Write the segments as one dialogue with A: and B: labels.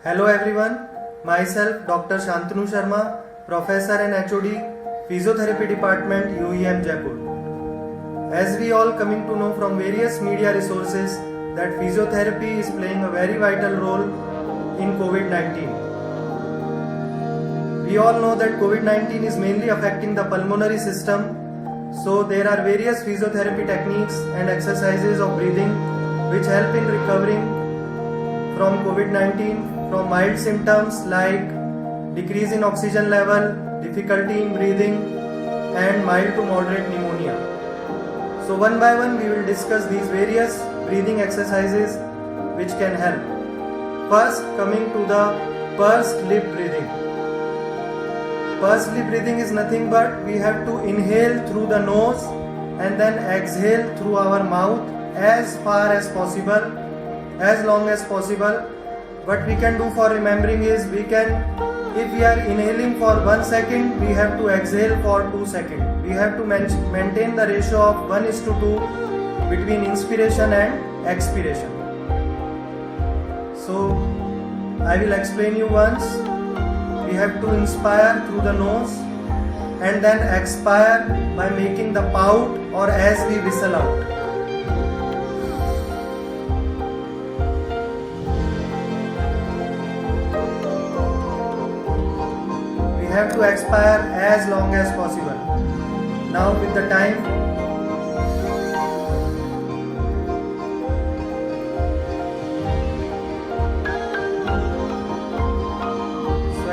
A: Hello everyone, myself Dr. Shantanu Sharma, Professor and HOD, Physiotherapy Department, UEM Jaipur. As we all coming to know from various media resources that physiotherapy is playing a very vital role in COVID-19. We all know that COVID-19 is mainly affecting the pulmonary system, so there are various physiotherapy techniques and exercises of breathing which help in recovering from COVID-19 from mild symptoms like decrease in oxygen level, difficulty in breathing and mild to moderate pneumonia. So one by one we will discuss these various breathing exercises which can help. First, coming to the pursed lip breathing. Pursed lip breathing is nothing but we have to inhale through the nose and then exhale through our mouth as far as possible, as long as possible. What we can do for remembering is if we are inhaling for 1 second, we have to exhale for 2 seconds. We have to maintain the ratio of 1:2 between inspiration and expiration. So I will explain you once. We have to inspire through the nose and then expire by making the pout or as we whistle out. We have to expire as long as possible. Now with the time,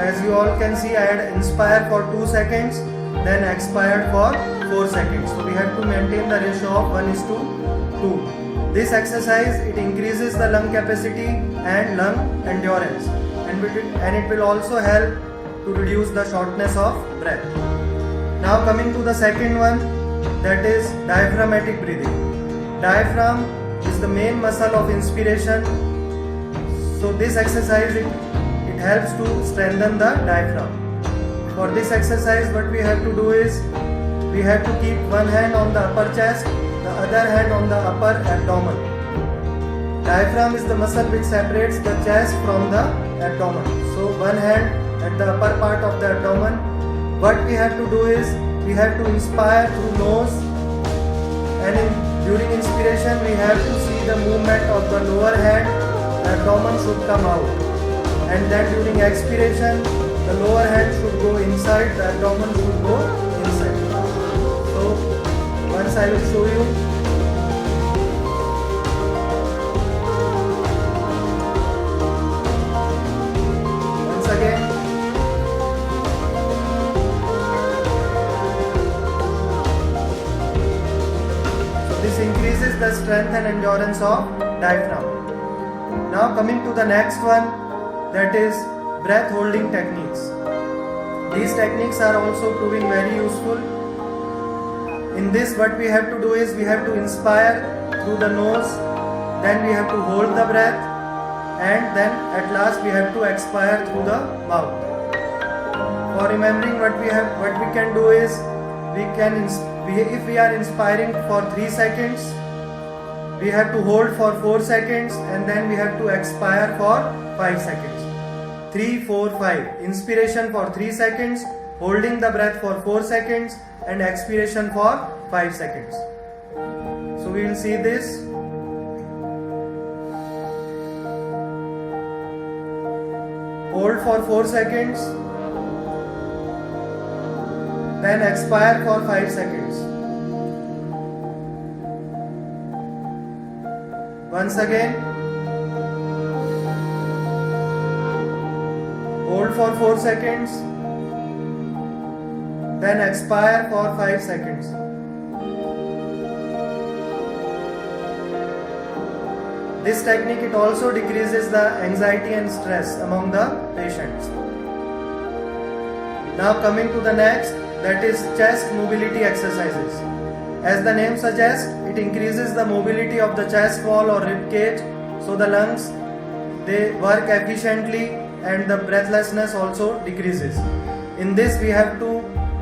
A: as you all can see, I had inspired for 2 seconds, then expired for 4 seconds. So we have to maintain the ratio of 1:2. This exercise, it increases the lung capacity and lung endurance, and it will also help to reduce the shortness of breath. Now coming to the second one, that is diaphragmatic breathing. Diaphragm is the main muscle of inspiration. So this exercise, it helps to strengthen the diaphragm. For this exercise, what we have to do is we have to keep one hand on the upper chest, the other hand on the upper abdomen. Diaphragm is the muscle which separates the chest from the abdomen. So one hand at the upper part of the abdomen. What we have to do is we have to inspire through nose, and during inspiration we have to see the movement of the lower hand, the abdomen should come out. And then during expiration, the lower hand should go inside, the abdomen should go inside. So once I will show you. Once again. So this increases the strength and endurance of diaphragm. Now coming to the next one, that is breath holding techniques. These techniques are also proving very useful. In this, what we have to do is we have to inspire through the nose, then we have to hold the breath, and then at last we have to expire through the mouth. For remembering, what we can do is if we are inspiring for 3 seconds, we have to hold for 4 seconds and then we have to expire for 5 seconds. 3, 4, 5. Inspiration for 3 seconds, holding the breath for 4 seconds and expiration for 5 seconds. So we will see this. Hold for 4 seconds, then expire for 5 seconds. Once again, hold for 4 seconds, then expire for 5 seconds. This technique, it also decreases the anxiety and stress among the patients. Now coming to the next, that is chest mobility exercises. As the name suggests, it increases the mobility of the chest wall or rib cage, so the lungs, they work efficiently and the breathlessness also decreases. In this, we have to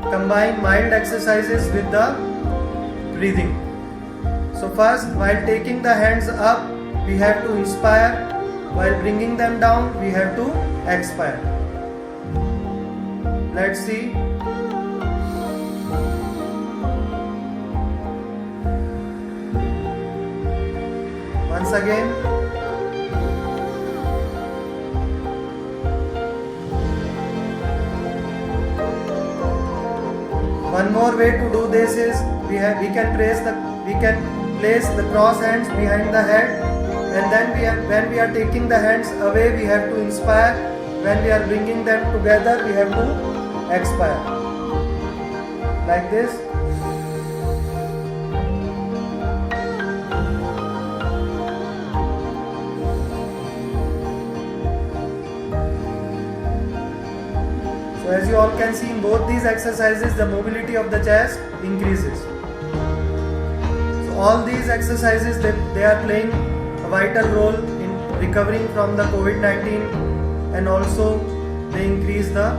A: combine mild exercises with the breathing. So first, while taking the hands up, we have to inspire while bringing them down we have to expire. Let's see. Once again. One more way to do this is we can place the cross hands behind the head, and then when we are taking the hands away we have to inspire. When we are bringing them together we have to expire. Like this. So as you all can see, in both these exercises the mobility of the chest increases. So all these exercises they are playing a vital role in recovering from the COVID-19, and also they decrease the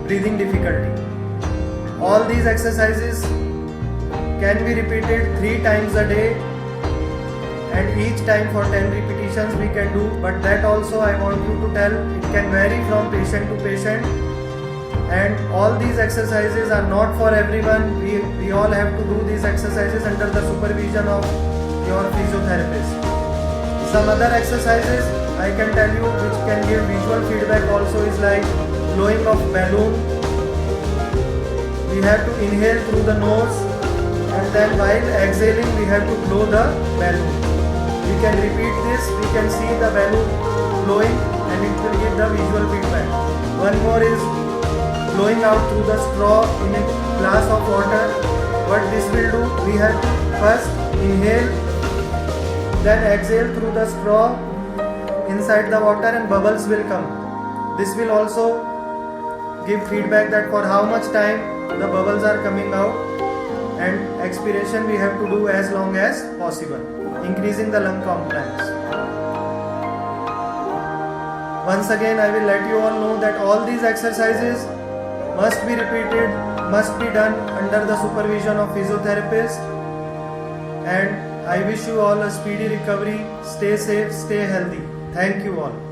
A: breathing difficulty. All these exercises can be repeated 3 times a day, and each time for 10 repetitions we can do, but that also I want you to tell, it can vary from patient to patient, and all these exercises are not for everyone. We all have to do these exercises under the supervision of your physiotherapist. Some other exercises I can tell you which can give visual feedback also is like blowing of balloon. We have to inhale through the nose, and then while exhaling we have to blow the balloon. We can repeat this, we can see the balloon blowing and it will give the visual feedback. One more is blowing out through the straw in a glass of water. What this will do, we have to first inhale, then exhale through the straw inside the water and bubbles will come. This will also give feedback that for how much time the bubbles are coming out, and expiration we have to do as long as possible, increasing the lung compliance. Once again I will let you all know that all these exercises must be repeated, must be done under the supervision of physiotherapist, and I wish you all a speedy recovery. Stay safe, stay healthy. Thank you all.